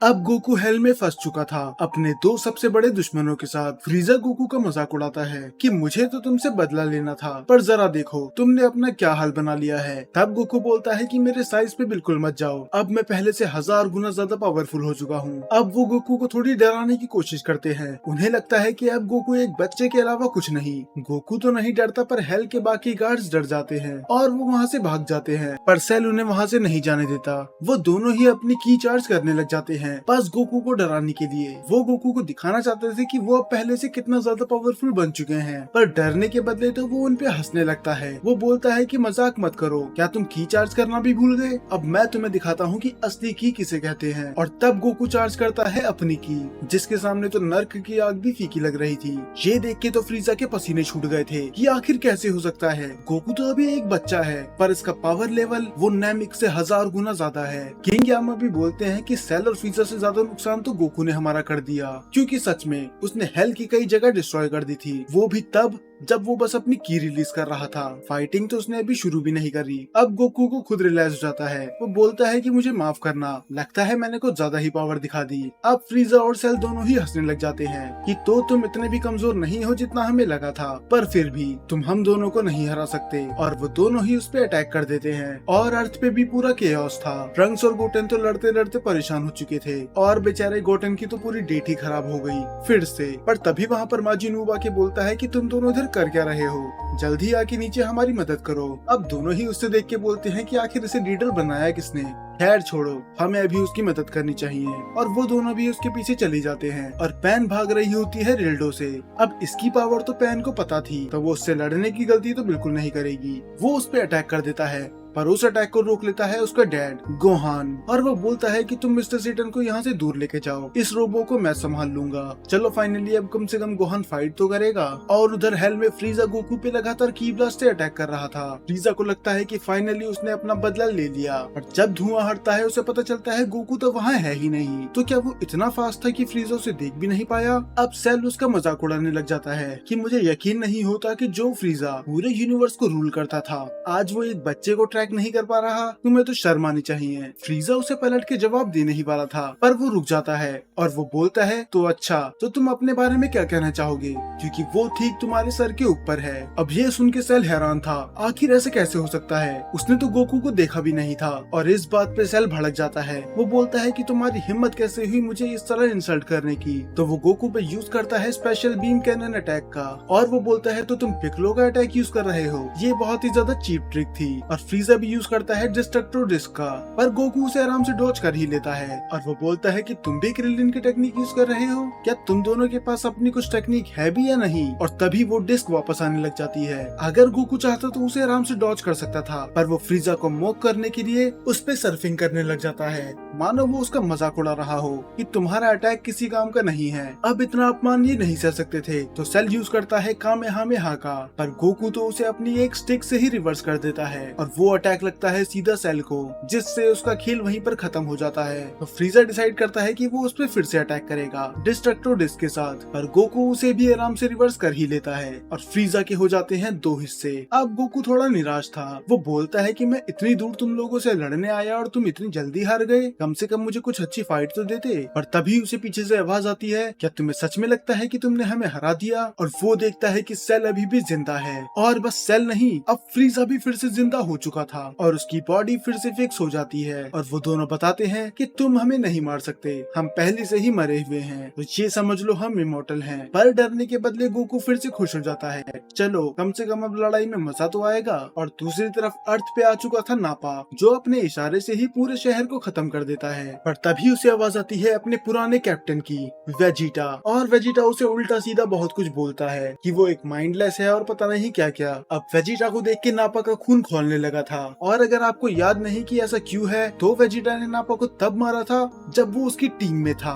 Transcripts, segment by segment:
अब Goku hello में फंस चुका था अपने दो सबसे बड़े दुश्मनों के साथ। फ्रीजा गोकू का मजाक उड़ाता है कि मुझे तो तुमसे बदला लेना था, पर जरा देखो तुमने अपना क्या हाल बना लिया है। तब गोकू बोलता है कि मेरे साइज पे बिल्कुल मत जाओ, अब मैं पहले से 1000 गुना ज्यादा पावरफुल हो चुका हूँ। अब वो गोकू को थोड़ी डराने की कोशिश करते हैं। उन्हें लगता है कि अब गोकू एक बच्चे के अलावा कुछ नहीं। गोकू तो नहीं डरता, पर हेल के बाकी गार्ड्स डर जाते हैं और वो वहाँ से भाग जाते हैं, पर सेल उन्हें वहाँ से नहीं जाने देता। वो दोनों ही अपनी की चार्ज करने लग जाते हैं बस गोकू को डराने के लिए। वो गोकू को दिखाना चाहते थे कि वो अब पहले से कितना ज्यादा पावरफुल बन चुके हैं, पर डरने के बदले तो वो उन पे हंसने लगता है। वो बोलता है कि मजाक मत करो, क्या तुम की चार्ज करना भी भूल गए? अब मैं तुम्हें दिखाता हूँ कि असली की किसे कहते हैं। और तब गोकू चार्ज करता है अपनी की, जिसके सामने तो नर्क की आग भी फीकी लग रही थी। ये देख के तो फ्रीजा के पसीने छूट गए थे कि आखिर कैसे हो सकता है। गोकू तो अभी एक बच्चा है, पर इसका पावर लेवल वो नैमिक से 1000 गुना ज्यादा है। किंग यामा भी बोलते हैं कि सेल और फ्रीजा से ज्यादा नुकसान तो गोकू ने हमारा कर दिया, क्योंकि सच में उसने हेल की कई जगह डिस्ट्रॉय कर दी थी, वो भी तब जब वो बस अपनी की रिलीज कर रहा था। फाइटिंग तो उसने अभी शुरू भी नहीं करी। अब गोकू को खुद रियलाइज हो जाता है। वो बोलता है कि मुझे माफ करना, लगता है मैंने कुछ ज्यादा ही पावर दिखा दी। अब फ्रीजा और सेल दोनों ही हंसने लग जाते हैं कि तो तुम इतने भी कमजोर नहीं हो जितना हमें लगा था, पर फिर भी तुम हम दोनों को नहीं हरा सकते। और वो दोनों ही उस पे अटैक कर देते हैं और अर्थ पे भी पूरा केओस था। ट्रंक्स और गोटेन तो लड़ते लड़ते परेशान हो चुके थे और बेचारे गोटेन की तो पूरी डेट ही खराब हो गई फिर से। पर तभी वहाँ पर माजिनू आके बोलता है कि तुम दोनों इधर कर क्या रहे हो, जल्दी आके नीचे हमारी मदद करो। अब दोनों ही उससे देख के बोलते हैं कि आखिर इसे लीडर बनाया किसने। खैर छोड़ो, हमें अभी उसकी मदद करनी चाहिए। और वो दोनों भी उसके पीछे चले जाते हैं और पैन भाग रही होती है रिल्डो से। अब इसकी पावर तो पैन को पता थी, तो वो उससे लड़ने की गलती तो बिल्कुल नहीं करेगी। वो उस पे अटैक कर देता है, पर उस अटैक को रोक लेता है उसका डैड गोहान। और वो बोलता है कि तुम मिस्टर सेटन को यहाँ से दूर लेके जाओ, इस रोबो को मैं संभाल लूंगा। चलो फाइनली अब कम से कम गोहान फाइट तो करेगा। और उधर हेल में फ्रीजा गोकू पे लगातार की ब्लास्ट से अटैक कर रहा था। फ्रीजा को लगता है कि फाइनली उसने अपना बदला ले लिया, और जब धुआं हटता है उसे पता चलता है गोकू तो वहाँ है ही नहीं। तो क्या वो इतना फास्ट था कि फ्रीजा उसे देख भी नहीं पाया? अब सेल उसका मजाक उड़ाने लग जाता है कि मुझे यकीन नहीं होता कि जो फ्रीजा पूरे यूनिवर्स को रूल करता था, आज वो एक बच्चे को ट्रैक नहीं कर पा रहा। तुम्हें तो शर्म आनी चाहिए। फ्रीजा उसे पलट के जवाब दे नहीं वाला था, पर वो रुक जाता है और वो बोलता है तो अच्छा, तो तुम अपने बारे में क्या कहना चाहोगे, क्योंकि वो ठीक तुम्हारे सर के ऊपर है। अब ये सुन के सेल हैरान था, आखिर ऐसे कैसे हो सकता है, उसने तो गोकू को देखा भी नहीं था। और इस बात पे सेल भड़क जाता है। वो बोलता है कि तुम्हारी हिम्मत कैसे हुई मुझे इस तरह इंसल्ट करने की। तो वो गोकू पे यूज करता है स्पेशल बीम कैनन अटैक का, और वो बोलता है तो तुम पिक्लो का अटैक यूज कर रहे हो, ये बहुत ही ज्यादा चीप ट्रिक थी। और फ्रीजा भी यूज करता है डिस्ट्रक्टो डिस्क का, पर गोकू उसे आराम से डॉज कर ही लेता है। और वो बोलता है कि तुम भी क्रिलिन की टेक्निक यूज कर रहे हो, क्या तुम दोनों के पास अपनी कुछ टेक्निक है भी या नहीं? और तभी वो डिस्क वापस आने लग जाती है। अगर गोकू चाहता तो उसे आराम से डॉज कर सकता था, पर वो फ्रीजा को मॉक करने के लिए उस पे सर्फिंग करने लग जाता है, मानो वो उसका मजाक उड़ा रहा हो कि तुम्हारा अटैक किसी काम का नहीं है। अब इतना अपमान ये नहीं सह सकते थे, तो सेल यूज करता है कामेहामेहा का, पर गोकू तो उसे अपनी एक स्टिक से ही रिवर्स कर देता है और वो अटैक लगता है सीधा सेल को, जिससे उसका खेल वहीं पर खत्म हो जाता है। तो फ्रीजा डिसाइड करता है कि वो उस पर फिर से अटैक करेगा डिस्ट्रक्टो डिस्क के साथ, पर गोकू उसे भी आराम से रिवर्स कर ही लेता है और फ्रीजा के हो जाते हैं दो हिस्से। अब गोकू थोड़ा निराश था। वो बोलता है कि मैं इतनी दूर तुम लोगों से लड़ने आया और तुम इतनी जल्दी हार गए, कम से कम मुझे कुछ अच्छी फाइट तो देते। पर तभी उसे पीछे से आवाज आती है, क्या तुम्हें सच में लगता है कि तुमने हमें हरा दिया? और वो देखता है कि सेल अभी भी जिंदा है, और बस सेल नहीं, अब फ्रीजा भी फिर से जिंदा हो चुका था और उसकी बॉडी फिर से फिक्स हो जाती है। और वो दोनों बताते हैं कि तुम हमें नहीं मार सकते, हम पहले से ही मरे हुए हैं, तो ये समझ लो हम इमोर्टल हैं। पर डरने के बदले गोकू फिर से खुश हो जाता है, चलो कम से कम अब लड़ाई में मजा तो आएगा। और दूसरी तरफ अर्थ पे आ चुका था नापा, जो अपने इशारे से ही पूरे शहर को खत्म कर देता है। पर तभी उसे आवाज आती है अपने पुराने कैप्टन की, वेजिटा। और वेजिटा उसे उल्टा सीधा बहुत कुछ बोलता है कि वो एक माइंडलेस है और पता नहीं क्या क्या। अब वेजिटा को देख के नापा का खून खोलने लगा था। और अगर आपको याद नहीं कि ऐसा क्यों है, तो वेजिटा ने नापा को तब मारा था जब वो उसकी टीम में था।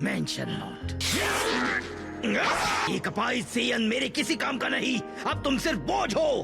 Mention note. ये कपाई सेयन मेरे किसी काम का नहीं, अब तुम सिर्फ बोझ हो।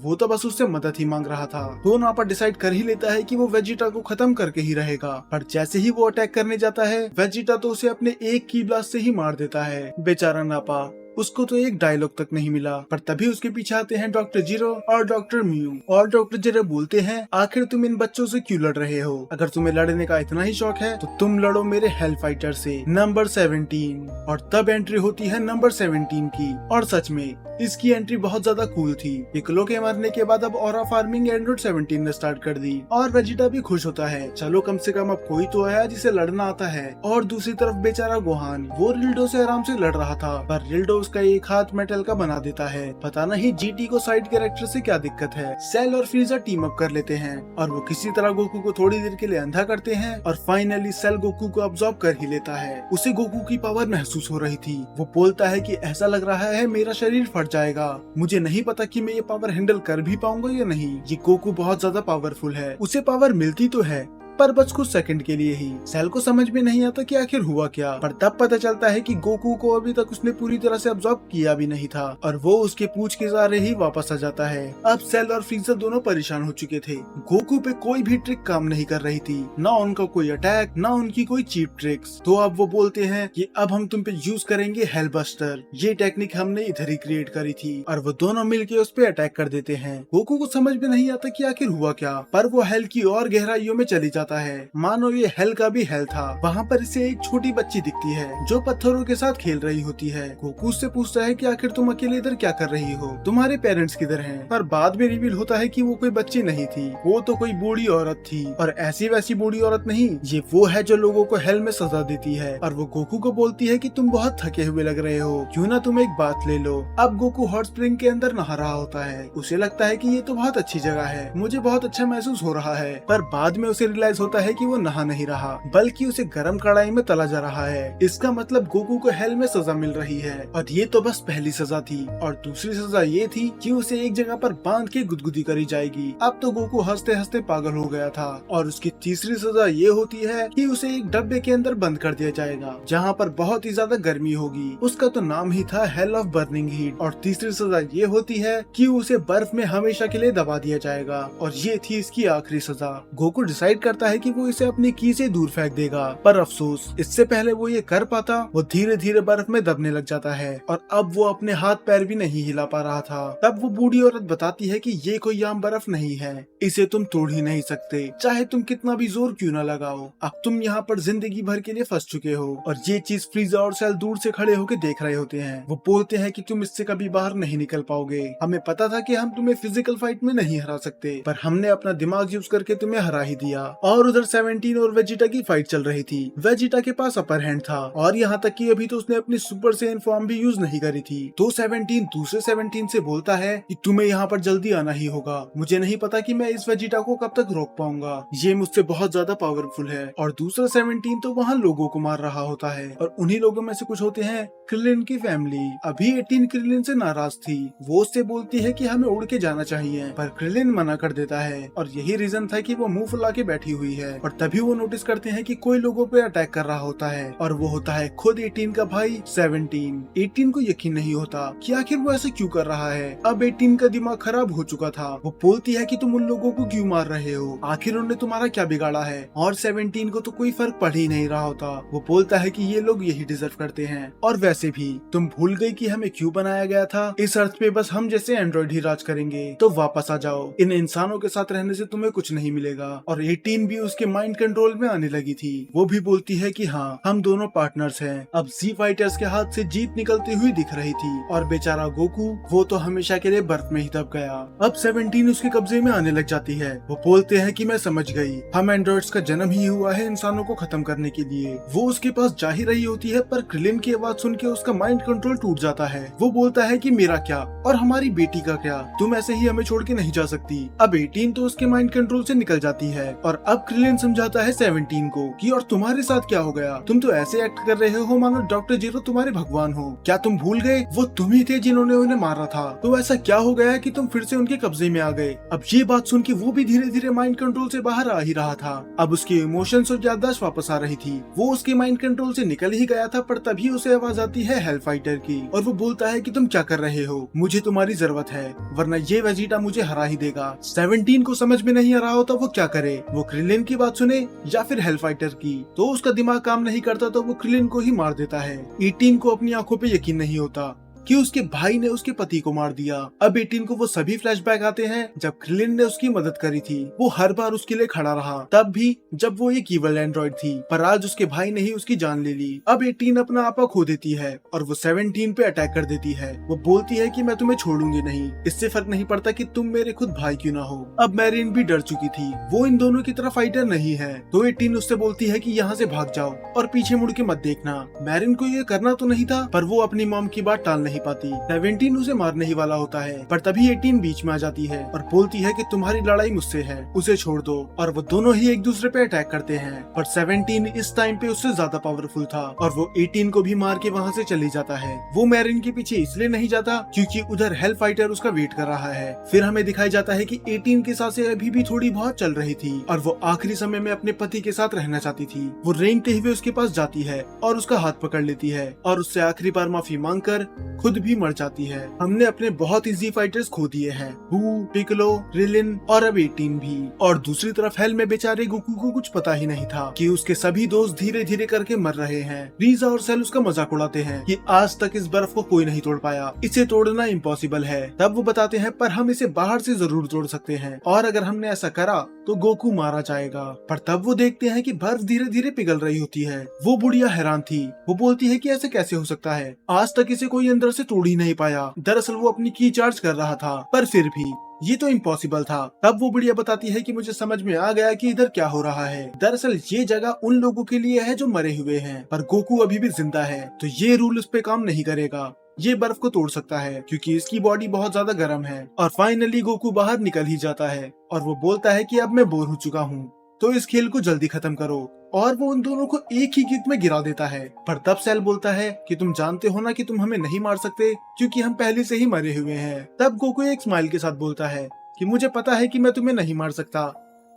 वो तो बस उससे मदद ही मांग रहा था। तो नापा डिसाइड कर ही लेता है कि वो वेजिटा को खत्म करके ही रहेगा। पर जैसे ही वो अटैक करने जाता है, वेजिटा तो उसे अपने एक की ब्लास्ट से ही मार देता है। बेचारा नापा उसको तो एक डायलॉग तक नहीं मिला। पर तभी उसके पीछे आते हैं डॉक्टर जीरो और डॉक्टर म्यू, और डॉक्टर जीरो बोलते हैं आखिर तुम इन बच्चों से क्यों लड़ रहे हो? अगर तुम्हें लड़ने का इतना ही शौक है तो तुम लड़ो मेरे हेल फाइटर से नंबर 17। और तब एंट्री होती है नंबर 17 की, और सच में इसकी एंट्री बहुत ज्यादा कूल थी। पिक्कोलो के मरने के बाद अब ऑरा फार्मिंग एंड्रॉइड 17 ने स्टार्ट कर दी और वेजिटा भी खुश होता है, चलो कम से कम अब कोई तो आया जिसे लड़ना आता है। और दूसरी तरफ बेचारा गोहान, वो रिल्डो से आराम से लड़ रहा था, पर रिल्डो उसका एक हाथ मेटल का बना देता है। पता नहीं जीटी को साइड कैरेक्टर से क्या दिक्कत है। सेल और फ्रीजा टीम अप कर लेते हैं और वो किसी तरह गोकू को थोड़ी देर के लिए अंधा करते हैं और फाइनली सेल गोकू को अब्सॉर्ब कर ही लेता है। उसे गोकू की पावर महसूस हो रही थी। वो बोलता है कि ऐसा लग रहा है मेरा शरीर फट जाएगा, मुझे नहीं पता कि मैं ये पावर हैंडल कर भी पाऊंगा या नहीं। ये गोकू बहुत ज्यादा पावरफुल है, उसे पावर मिलती तो है पर बस कुछ सेकंड के लिए ही। सेल को समझ में नहीं आता कि आखिर हुआ क्या, पर तब पता चलता है कि गोकू को अभी तक उसने पूरी तरह से अब्सॉर्ब किया भी नहीं था और वो उसके पूंछ के सहारे ही वापस आ जाता है। अब सेल और फ्रीजर दोनों परेशान हो चुके थे। गोकू पे कोई भी ट्रिक काम नहीं कर रही थी, ना उनका कोई अटैक, ना उनकी कोई चीप ट्रिक्स। तो अब वो बोलते हैं कि अब हम तुम पे यूज करेंगे हेल बस्टर। ये टेक्निक हमने इधर ही क्रिएट करी थी और वो दोनों मिलके उस पे अटैक कर देते हैं। गोकू को समझ में नहीं आता कि आखिर हुआ क्या, पर वो हेल की और गहराइयों में चली जाता है। मानो ये हेल का भी हेल था। वहाँ पर इसे एक छोटी बच्ची दिखती है जो पत्थरों के साथ खेल रही होती है। गोकू उससे पूछता है कि आखिर तुम अकेले इधर क्या कर रही हो, तुम्हारे पेरेंट्स किधर हैं? पर बाद में रिवील होता है कि वो कोई बच्ची नहीं थी, वो तो कोई बूढ़ी औरत थी। और ऐसी वैसी बूढ़ी औरत नहीं, ये वो है जो लोगों को हेल में सजा देती है। और वो गोकू को बोलती है कि तुम बहुत थके हुए लग रहे हो, क्यों ना तुम एक बात ले लो। अब गोकू हॉट स्प्रिंग के अंदर नहा रहा होता है। उसे लगता है कि ये तो बहुत अच्छी जगह है, मुझे बहुत अच्छा महसूस हो रहा है। पर बाद में उसे रियलाइज होता है कि वो नहा नहीं रहा, बल्कि उसे गरम कढ़ाई में तला जा रहा है। इसका मतलब गोकू को हेल में सजा मिल रही है। और ये तो बस पहली सजा थी, और दूसरी सजा ये थी कि उसे एक जगह पर बांध के गुदगुदी करी जाएगी। अब तो गोकू हंसते हंसते पागल हो गया था। और उसकी तीसरी सजा ये होती है कि उसे एक डब्बे के अंदर बंद कर दिया जाएगा, जहाँ पर बहुत ही ज्यादा गर्मी होगी। उसका तो नाम ही था हेल ऑफ बर्निंग हीट। और तीसरी सजा ये होती है कि उसे बर्फ में हमेशा के लिए दबा दिया जाएगा। और ये थी इसकी आखिरी सजा। गोकू डिसाइड करता है कि वो इसे अपनी की से दूर फेंक देगा, पर अफसोस इससे पहले वो ये कर पाता, वो धीरे धीरे बर्फ में दबने लग जाता है। और अब वो अपने हाथ पैर भी नहीं हिला पा रहा था। तब वो बूढ़ी औरत बताती है कि ये कोई आम बर्फ नहीं है, इसे तुम तोड़ ही नहीं सकते, चाहे तुम कितना भी जोर क्यों न लगाओ। अब तुम यहाँ पर जिंदगी भर के लिए फंस चुके हो। और ये चीज फ्रीजा और सेल दूर से खड़े होकर देख रहे होते हैं। वो बोलते हैं कि तुम इससे कभी बाहर नहीं निकल पाओगे। हमें पता था कि हम तुम्हें फिजिकल फाइट में नहीं हरा सकते, पर हमने अपना दिमाग यूज करके तुम्हें हरा ही दिया। और उधर 17 और वेजिटा की फाइट चल रही थी। वेजिटा के पास अपर हैंड था, और यहाँ तक कि अभी तो उसने अपनी सुपर सेन फॉर्म भी यूज नहीं करी थी। तो 17 दूसरे 17 से बोलता है कि तुम्हें यहाँ पर जल्दी आना ही होगा, मुझे नहीं पता कि मैं इस वेजिटा को कब तक रोक पाऊंगा, ये मुझसे बहुत ज्यादा पावरफुल है। और दूसरा 17 तो वहाँ लोगों को मार रहा होता है, और उन्हीं लोगों में से कुछ होते हैं क्रिलिन की फैमिली। अभी 18 क्रिलिन से नाराज थी। वो उससे बोलती है कि हमें उड़ के जाना चाहिए, पर क्रिलिन मना कर देता है। और यही रीजन था कि वो मुंह फुला के बैठी हुई है। और तभी वो नोटिस करते हैं कि कोई लोगों पे अटैक कर रहा होता है, और वो होता है खुद 18 का भाई 17। 18 को यकीन नहीं होता कि आखिर वो ऐसे क्यों कर रहा है। अब 18 का दिमाग खराब हो चुका था। वो बोलती है कि तुम उन लोगों को क्यों मार रहे हो, आखिर उन्होंने तुम्हारा क्या बिगाड़ा है। और 17 को तो कोई फर्क पड़ ही नहीं रहा होता। वो बोलता है कि ये लोग यही डिजर्व करते हैं, और वैसे भी तुम भूल गई कि हमें क्यों बनाया गया था। इस अर्थ पे बस हम जैसे एंड्रॉइड ही राज करेंगे, तो वापस आ जाओ। इन इंसानों के साथ रहने से तुम्हें कुछ नहीं मिलेगा। और 18 भी उसके माइंड कंट्रोल में आने लगी थी। वो भी बोलती है कि हाँ, हम दोनों पार्टनर्स हैं। अब जी फाइटर्स के हाथ से जीत निकलती हुई दिख रही थी, और बेचारा गोकू वो तो हमेशा के लिए बर्फ में ही दब गया। अब 17 उसके कब्जे में आने लग जाती है। वो बोलते हैं कि मैं समझ गई, हम एंड्रॉइड्स का जन्म ही हुआ है इंसानों को खत्म करने के लिए। वो उसके पास जा ही रही होती है, पर क्रिलिन की आवाज सुन के उसका माइंड कंट्रोल टूट जाता है। वो बोलता है कि मेरा क्या और हमारी बेटी का क्या, तुम ऐसे ही हमें छोड़ के नहीं जा सकती। अब 18 तो उसके माइंड कंट्रोल से निकल जाती है, और अब क्रिलिन समझाता है 17 को कि और तुम्हारे साथ क्या हो गया, तुम तो ऐसे एक्ट कर रहे हो मानो डॉक्टर जीरो तुम्हारे भगवान हो। क्या तुम भूल गए वो तुम ही थे जिन्होंने उन्हें मारा था? तो ऐसा क्या हो गया कि तुम फिर से उनके कब्जे में आ गए? अब ये बात सुन के वो भी धीरे धीरे माइंड कंट्रोल से बाहर आ ही रहा था। अब उसके इमोशंस और याददाश्त वापस आ रही थी। वो उसके माइंड कंट्रोल से निकल ही गया था, पर तभी उसे आवाज आती है हेल फाइटर की, और वो बोलता है कि तुम क्या कर रहे हो, मुझे तुम्हारी जरूरत है, वरना ये वेजिटा मुझे हरा ही देगा। 17 को समझ में नहीं आ रहा होता वो क्या करे, वो क्रिलिन की बात सुने या फिर हेल फाइटर की। तो उसका दिमाग काम नहीं करता, तो वो क्रिलिन को ही मार देता है। 18 को अपनी आंखों पे यकीन नहीं होता। कि उसके भाई ने उसके पति को मार दिया। अब 18 को वो सभी फ्लैशबैक आते हैं जब क्रिलिन ने उसकी मदद करी थी। वो हर बार उसके लिए खड़ा रहा, तब भी जब वो एक ईवल एंड्रॉइड थी, पर आज उसके भाई ने ही उसकी जान ले ली। अब 18 अपना आपा खो देती है और वो 17 पे अटैक कर देती है। वो बोलती है कि मैं तुम्हें छोड़ूंगी नहीं, इससे फर्क नहीं पड़ता कि तुम मेरे खुद भाई क्यों ना हो। अब मैरिन भी डर चुकी थी, वो इन दोनों की तरह फाइटर नहीं है, तो 18 उससे बोलती है कि यहाँ से भाग जाओ और पीछे मुड़ के मत देखना। मैरिन को ये करना तो नहीं था, पर वो अपनी मॉम की बात टाल नहीं पाती। 17 उसे मारने ही वाला होता है, पर तभी 18 बीच में आ जाती है और बोलती है कि तुम्हारी लड़ाई मुझसे है, उसे छोड़ दो। और वो दोनों ही एक दूसरे पे अटैक करते हैं, पर 17 इस टाइम पे उससे ज्यादा पावरफुल था और वो 18 को भी मार के वहाँ से चली जाता है। वो मैरिन के पीछे इसलिए नहीं जाता क्योंकि उधर हेल फाइटर उसका वेट कर रहा है। फिर हमें दिखाई जाता है कि 18 की सांसें अभी भी थोड़ी बहुत चल रही थी और वो आखिरी समय में अपने पति के साथ रहना चाहती थी। वो रेंगते हुए उसके पास जाती है और उसका हाथ पकड़ लेती है और उससे आखिरी बार माफी मांगकर खुद भी मर जाती है। हमने अपने बहुत इजी फाइटर्स खो दिए हैं, हू, पिकलो, रिलिन और अब 18 भी। और दूसरी तरफ हेल में बेचारे गोकू को कुछ पता ही नहीं था कि उसके सभी दोस्त धीरे धीरे करके मर रहे हैं। रीजा और सेल उसका मजाक उड़ाते हैं कि आज तक इस बर्फ को कोई नहीं तोड़ पाया, इसे तोड़ना इम्पॉसिबल है। तब वो बताते हैं पर हम इसे बाहर से जरूर तोड़ सकते हैं और अगर हमने ऐसा करा तो गोकू मारा जाएगा। पर तब वो देखते हैं कि बर्फ धीरे धीरे पिघल रही होती है। वो बुढ़िया हैरान थी, वो बोलती है कि ऐसे कैसे हो सकता है, आज तक इसे कोई अंदर से तोड़ ही नहीं पाया। दरअसल वो अपनी की चार्ज कर रहा था, पर फिर भी ये तो इम्पॉसिबल था। तब वो बुढ़िया बताती है कि मुझे समझ में आ गया कि इधर क्या हो रहा है। दरअसल ये जगह उन लोगों के लिए है जो मरे हुए हैं, पर गोकू अभी भी जिंदा है, तो ये रूल उस पे काम नहीं करेगा। ये बर्फ को तोड़ सकता है क्योंकि इसकी बॉडी बहुत ज्यादा गर्म है। और फाइनली गोकू बाहर निकल ही जाता है और वो बोलता है कि अब मैं बोर हो चुका हूँ, तो इस खेल को जल्दी खत्म करो। और वो उन दोनों को एक ही किक में गिरा देता है। पर तब सेल बोलता है कि तुम जानते हो ना कि तुम हमें नहीं मार सकते क्योंकि हम पहले से ही मरे हुए हैं। तब गोकू एक स्माइल के साथ बोलता है कि मुझे पता है कि मैं तुम्हें नहीं मार सकता,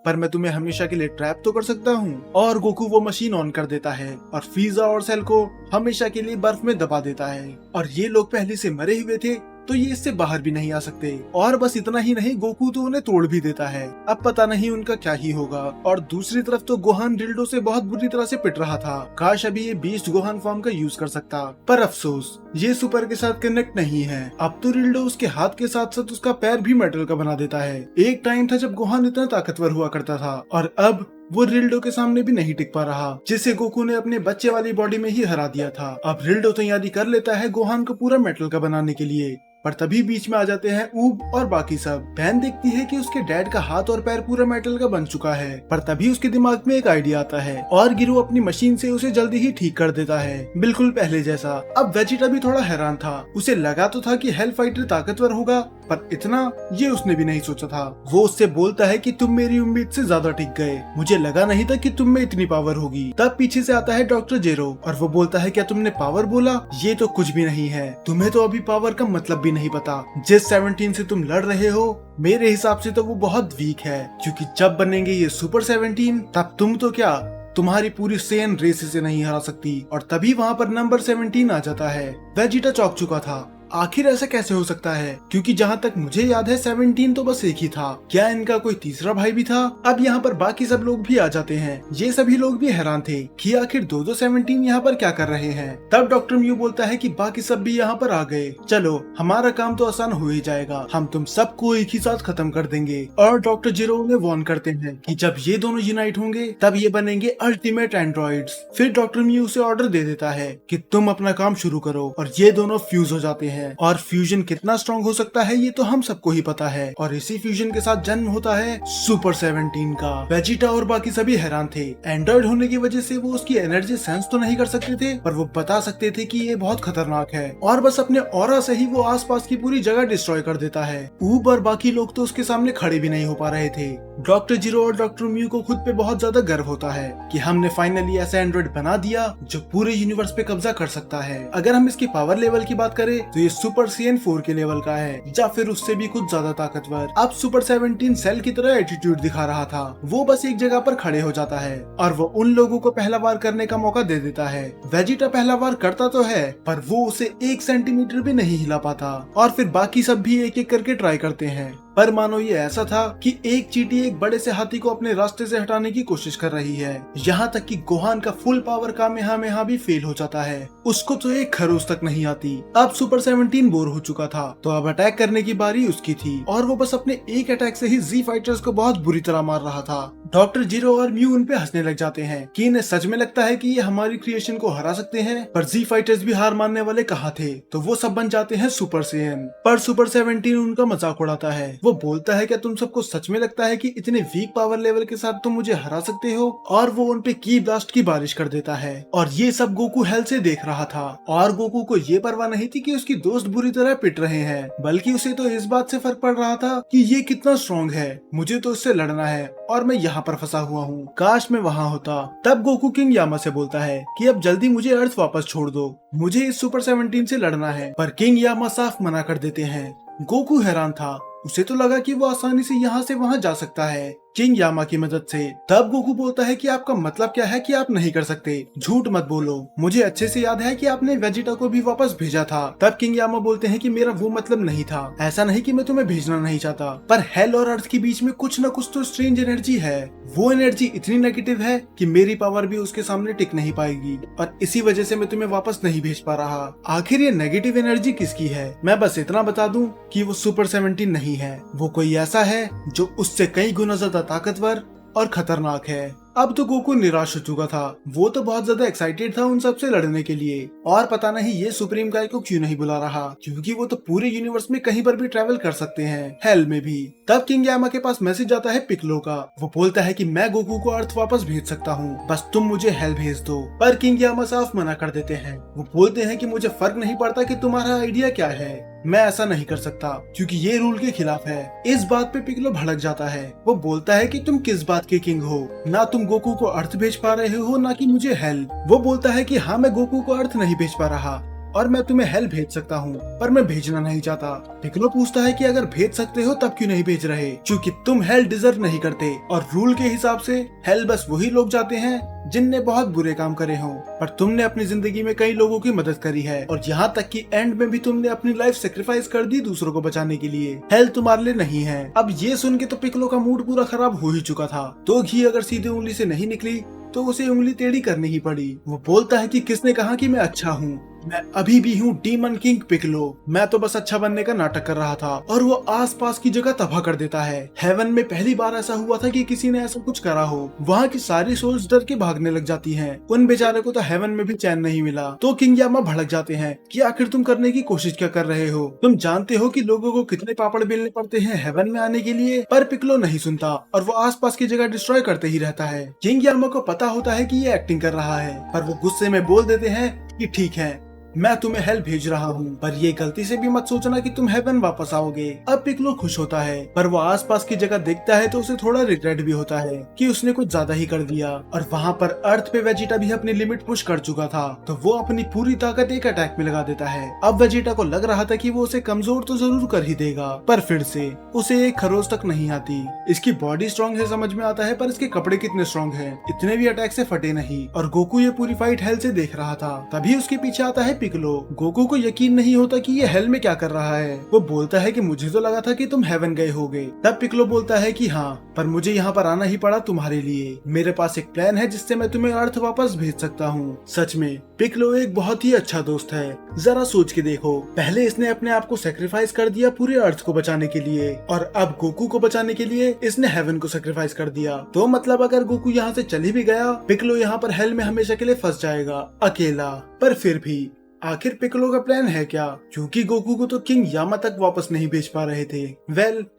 पर मैं तुम्हें हमेशा के लिए ट्रैप तो कर सकता हूँ। और गोकू वो मशीन ऑन कर देता है और फीजा और सेल को हमेशा के लिए बर्फ में दबा देता है। और ये लोग पहले से मरे हुए थे, तो ये इससे बाहर भी नहीं आ सकते। और बस इतना ही नहीं, गोकू तो उन्हें तोड़ भी देता है। अब पता नहीं उनका क्या ही होगा। और दूसरी तरफ तो गोहान डिल्डो से बहुत बुरी तरह से पिट रहा था। काश अभी ये बीस्ट गोहान फॉर्म का यूज कर सकता, पर अफसोस ये सुपर के साथ कनेक्ट नहीं है। अब तो डिल्डो उसके हाथ के साथ साथ उसका पैर भी मेटल का बना देता है। एक टाइम था जब गोहान इतना ताकतवर हुआ करता था और अब वो रिल्डो के सामने भी नहीं टिक पा रहा, जिसे गोकू ने अपने बच्चे वाली बॉडी में ही हरा दिया था। अब रिल्डो तैयारी कर लेता है गोहान को पूरा मेटल का बनाने के लिए, पर तभी बीच में आ जाते हैं ऊब और बाकी सब। बहन देखती है कि उसके डैड का हाथ और पैर पूरा मेटल का बन चुका है, पर तभी उसके दिमाग में एक आइडिया आता है और गिरो अपनी मशीन से उसे जल्दी ही ठीक कर देता है, बिल्कुल पहले जैसा। अब वेजिटा भी थोड़ा हैरान था, उसे लगा तो था कि हेल फाइटर ताकतवर होगा, पर इतना ये उसने भी नहीं सोचा था। वो उससे बोलता है कि तुम मेरी उम्मीद से ज्यादा टिक गए, मुझे लगा नहीं था कि तुम में इतनी पावर होगी। तब पीछे से आता है डॉक्टर जेरो और वो बोलता है क्या तुमने पावर बोला, ये तो कुछ भी नहीं है, तुम्हें तो अभी पावर का मतलब भी नहीं पता। जिस 17 से तुम लड़ रहे हो मेरे हिसाब से तो वो बहुत वीक है, क्योंकि जब बनेंगे ये सुपर 17 तब तुम तो क्या तुम्हारी पूरी सेन रेस से नहीं हरा सकती। और तभी वहाँ पर नंबर 17 आ जाता है। वेजिटा चौंक चुका था, आखिर ऐसा कैसे हो सकता है, क्योंकि जहाँ तक मुझे याद है 17 तो बस एक ही था, क्या इनका कोई तीसरा भाई भी था। अब यहाँ पर बाकी सब लोग भी आ जाते हैं। ये सभी लोग भी हैरान थे कि आखिर दो 17 यहाँ पर क्या कर रहे हैं। तब डॉक्टर म्यू बोलता है कि बाकी सब भी यहाँ पर आ गए, चलो हमारा काम तो आसान हो ही जाएगा, हम तुम सबको एक ही साथ खत्म कर देंगे। और डॉक्टर जीरो उन्हें वार्न करते हैं कि जब ये दोनों यूनाइट होंगे तब ये बनेंगे अल्टीमेट एंड्रॉइड्स। फिर डॉक्टर म्यू उसे ऑर्डर दे देता है कि तुम अपना काम शुरू करो और ये दोनों फ्यूज हो जाते हैं। और फ्यूजन कितना स्ट्रॉन्ग हो सकता है ये तो हम सबको ही पता है, और इसी फ्यूजन के साथ जन्म होता है सुपर 17 का। वेजिटा और बाकी सभी हैरान थे, एंड्रॉइड होने की वजह से वो उसकी एनर्जी सेंस तो नहीं कर सकते थे, पर वो बता सकते थे कि ये बहुत खतरनाक है, और बस अपने ऑरा से ही वो आसपास की पूरी जगह डिस्ट्रॉय कर देता है। ऊब और बाकी लोग तो उसके सामने खड़े भी नहीं हो पा रहे थे। डॉक्टर जीरो और डॉक्टर म्यू को खुद पे बहुत ज्यादा गर्व होता है कि हमने फाइनली ऐसा एंड्रॉइड बना दिया जो पूरे यूनिवर्स पे कब्जा कर सकता है। अगर हम इसकी पावर लेवल की बात करें तो ये सुपर CN4 के लेवल का है, या फिर उससे भी कुछ ज्यादा ताकतवर। अब सुपर 17 सेल की तरह एटीट्यूड दिखा रहा था, वो बस एक जगह पर खड़े हो जाता है और वो उन लोगों को पहला बार करने का मौका दे देता है। वेजिटा पहला बार करता तो है, पर वो उसे 1 सेंटीमीटर भी नहीं हिला पाता, और फिर बाकी सब भी एक एक करके ट्राई करते हैं। पर मानो ये ऐसा था कि एक चींटी एक बड़े से हाथी को अपने रास्ते से हटाने की कोशिश कर रही है। यहाँ तक कि गोहान का फुल पावर कामेहामेहा भी फेल हो जाता है। उसको तो एक खरोच तक नहीं आती। अब सुपर 17 बोर हो चुका था, तो अब अटैक करने की बारी उसकी थी और वो बस अपने एक अटैक से ही जी फाइटर्स को बहुत बुरी तरह मार रहा था। डॉक्टर जीरो और म्यू उन पे हंसने लग जाते हैं कि इन्हें सच में लगता है कि ये हमारी क्रिएशन को हरा सकते हैं, पर जी फाइटर्स भी हार मानने वाले कहाँ थे, तो वो सब बन जाते हैं सुपर सेयन। पर सुपर 17 उनका मजाक उड़ाता है। वो बोलता है क्या तुम सबको सच में लगता है कि इतने वीक पावर लेवल के साथ तुम मुझे हरा सकते हो, और वो उन पे की ब्लास्ट की बारिश कर देता है। और ये सब गोकू हेल से देख रहा था और गोकू को ये परवाह नहीं थी कि उसकी दोस्त बुरी तरह पिट रहे हैं, बल्कि उसे तो इस बात से फर्क पड़ रहा था कि ये कितना स्ट्रॉन्ग है, मुझे तो इससे लड़ना है और मैं यहाँ पर फंसा हुआ हूँ, काश मैं वहाँ होता। तब गोकू किंग यामा से बोलता है कि अब जल्दी मुझे अर्थ वापस छोड़ दो, मुझे इस सुपर 17 से लड़ना है। पर किंग यामा साफ मना कर देते हैं। गोकू हैरान था, उसे तो लगा कि वो आसानी से यहाँ से वहाँ जा सकता है किंग यामा की मदद से। तब गोकू बोलता है कि आपका मतलब क्या है कि आप नहीं कर सकते, झूठ मत बोलो, मुझे अच्छे से याद है कि आपने वेजिटा को भी वापस भेजा था। तब किंग यामा बोलते हैं कि मेरा वो मतलब नहीं था, ऐसा नहीं कि मैं तुम्हें भेजना नहीं चाहता, पर हेल और अर्थ के बीच में कुछ न कुछ तो स्ट्रेंज एनर्जी है। वो एनर्जी इतनी नेगेटिव है कि मेरी पावर भी उसके सामने टिक नहीं पाएगी, और इसी वजह से मैं तुम्हें वापस नहीं भेज पा रहा। आखिर ये नेगेटिव एनर्जी किसकी है? मैं बस इतना बता दूं कि वो सुपर 17 नहीं है, वो कोई ऐसा है जो उससे कई गुना ज्यादा ताकतवर और खतरनाक है। अब तो गोकू निराश हो चुका था। वो तो बहुत ज्यादा एक्साइटेड था उन सब से लड़ने के लिए, और पता नहीं ये सुप्रीम गाय को क्यों नहीं बुला रहा, क्योंकि वो तो पूरे यूनिवर्स में कहीं पर भी ट्रेवल कर सकते हैं, हेल में भी। तब किंग यामा के पास मैसेज आता है पिकलो का। वो बोलता है कि मैं गोकू को अर्थ वापस भेज सकता हूँ, बस तुम मुझे हेल भेज दो। पर किंग यामा साफ मना कर देते हैं। वो बोलते हैं कि मुझे फर्क नहीं पड़ता कि तुम्हारा आइडिया क्या है, मैं ऐसा नहीं कर सकता क्योंकि ये रूल के खिलाफ है। इस बात पे पिकलो भड़क जाता है। वो बोलता है कि तुम किस बात के किंग हो, ना तुम गोकू को अर्थ भेज पा रहे हो ना कि मुझे हेल। वो बोलता है कि हाँ, मैं गोकू को अर्थ नहीं भेज पा रहा और मैं तुम्हें हेल भेज सकता हूँ, पर मैं भेजना नहीं चाहता। पिकलो पूछता है कि अगर भेज सकते हो तब क्यों नहीं भेज रहे, क्योंकि तुम हेल डिजर्व नहीं करते, और रूल के हिसाब से हेल बस वही लोग जाते हैं जिनने बहुत बुरे काम करे हों। पर तुमने अपनी जिंदगी में कई लोगों की मदद करी है, और यहाँ तक कि एंड में भी तुमने अपनी लाइफ सेक्रीफाइस कर दी दूसरों को बचाने के लिए। हेल तुम्हारे लिए नहीं है। अब ये सुन के तो पिकलो का मूड पूरा खराब हो ही चुका था। तो घी अगर सीधे उंगली से नहीं निकली तो उसे उंगली टेढ़ी करनी ही पड़ी। वो बोलता है कि किसने कहा कि मैं अच्छा हूँ, मैं अभी भी हूँ डीमन किंग पिकलो, मैं तो बस अच्छा बनने का नाटक कर रहा था। और वो आसपास की जगह तबाह कर देता है। हेवन में पहली बार ऐसा हुआ था कि किसी ने ऐसा कुछ करा हो। वहाँ की सारी सोल्स डर के भागने लग जाती हैं। उन बेचारे को तो हेवन में भी चैन नहीं मिला। तो किंग यामा भड़क जाते हैं कि आखिर तुम करने की कोशिश क्या कर रहे हो, तुम जानते हो कि लोगों को कितने पापड़ बेलने पड़ते हैं हेवन में आने के लिए। पर पिकलो नहीं सुनता और वो आसपास की जगह डिस्ट्रॉय करते ही रहता है। किंग यामा को पता होता है कि ये एक्टिंग कर रहा है, पर वो गुस्से में बोल देते हैं कि ठीक है, मैं तुम्हें हेल भेज रहा हूँ, पर ये गलती से भी मत सोचना कि तुम हेवन वापस आओगे। अब पिकलो खुश होता है, पर वो आसपास की जगह देखता है तो उसे थोड़ा रिग्रेट भी होता है कि उसने कुछ ज्यादा ही कर दिया। और वहाँ पर अर्थ पे वेजिटा भी अपनी लिमिट पुश कर चुका था, तो वो अपनी पूरी ताकत एक अटैक में लगा देता है। अब वेजिटा को लग रहा था कि वो उसे कमजोर तो जरूर कर ही देगा, पर फिर से उसे एक खरोच तक नहीं आती। इसकी बॉडी स्ट्रॉन्ग है समझ में आता है, पर इसके कपड़े कितने स्ट्रॉन्ग है, इतने भी अटैक से फटे नहीं। और गोकू ये पूरी फाइट हेल से देख रहा था। तभी उसके पीछे आता है पिकलो। गोकू को यकीन नहीं होता कि ये हेल में क्या कर रहा है। वो बोलता है कि मुझे तो लगा था कि तुम हेवन गए होगे। तब पिकलो बोलता है कि हाँ, पर मुझे यहाँ पर आना ही पड़ा तुम्हारे लिए। मेरे पास एक प्लान है जिससे मैं तुम्हें अर्थ वापस भेज सकता हूँ। सच में पिकलो एक बहुत ही अच्छा दोस्त है। जरा सोच के देखो, पहले इसने अपने आप को सेक्रीफाइस कर दिया पूरे अर्थ को बचाने के लिए, और अब गोकू को बचाने के लिए इसने हेवन को सेक्रीफाइस कर दिया। तो मतलब अगर गोकू यहाँ से चली भी गया, पिकलो यहाँ पर हेल में हमेशा के लिए फंस जाएगा अकेला। पर फिर भी आखिर पिकलो का प्लान है क्या, क्योंकि गोकू को तो किंग यामा तक वापस नहीं भेज पा रहे थे।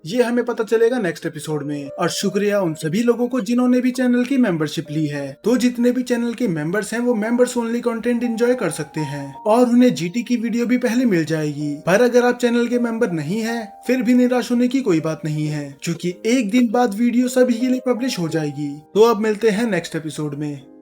ये हमें पता चलेगा नेक्स्ट एपिसोड में। और शुक्रिया उन सभी लोगों को जिन्होंने भी चैनल की मेंबरशिप ली है। तो जितने भी चैनल के मेंबर्स हैं वो मेंबर्स ओनली कंटेंट एंजॉय कर सकते हैं, और उन्हें जीटी की वीडियो भी पहले मिल जाएगी। पर अगर आप चैनल के मेंबर नहीं है, फिर भी निराश होने की कोई बात नहीं है, क्योंकि एक दिन बाद वीडियो सभी के लिए पब्लिश हो जाएगी। तो अब मिलते हैं नेक्स्ट एपिसोड में।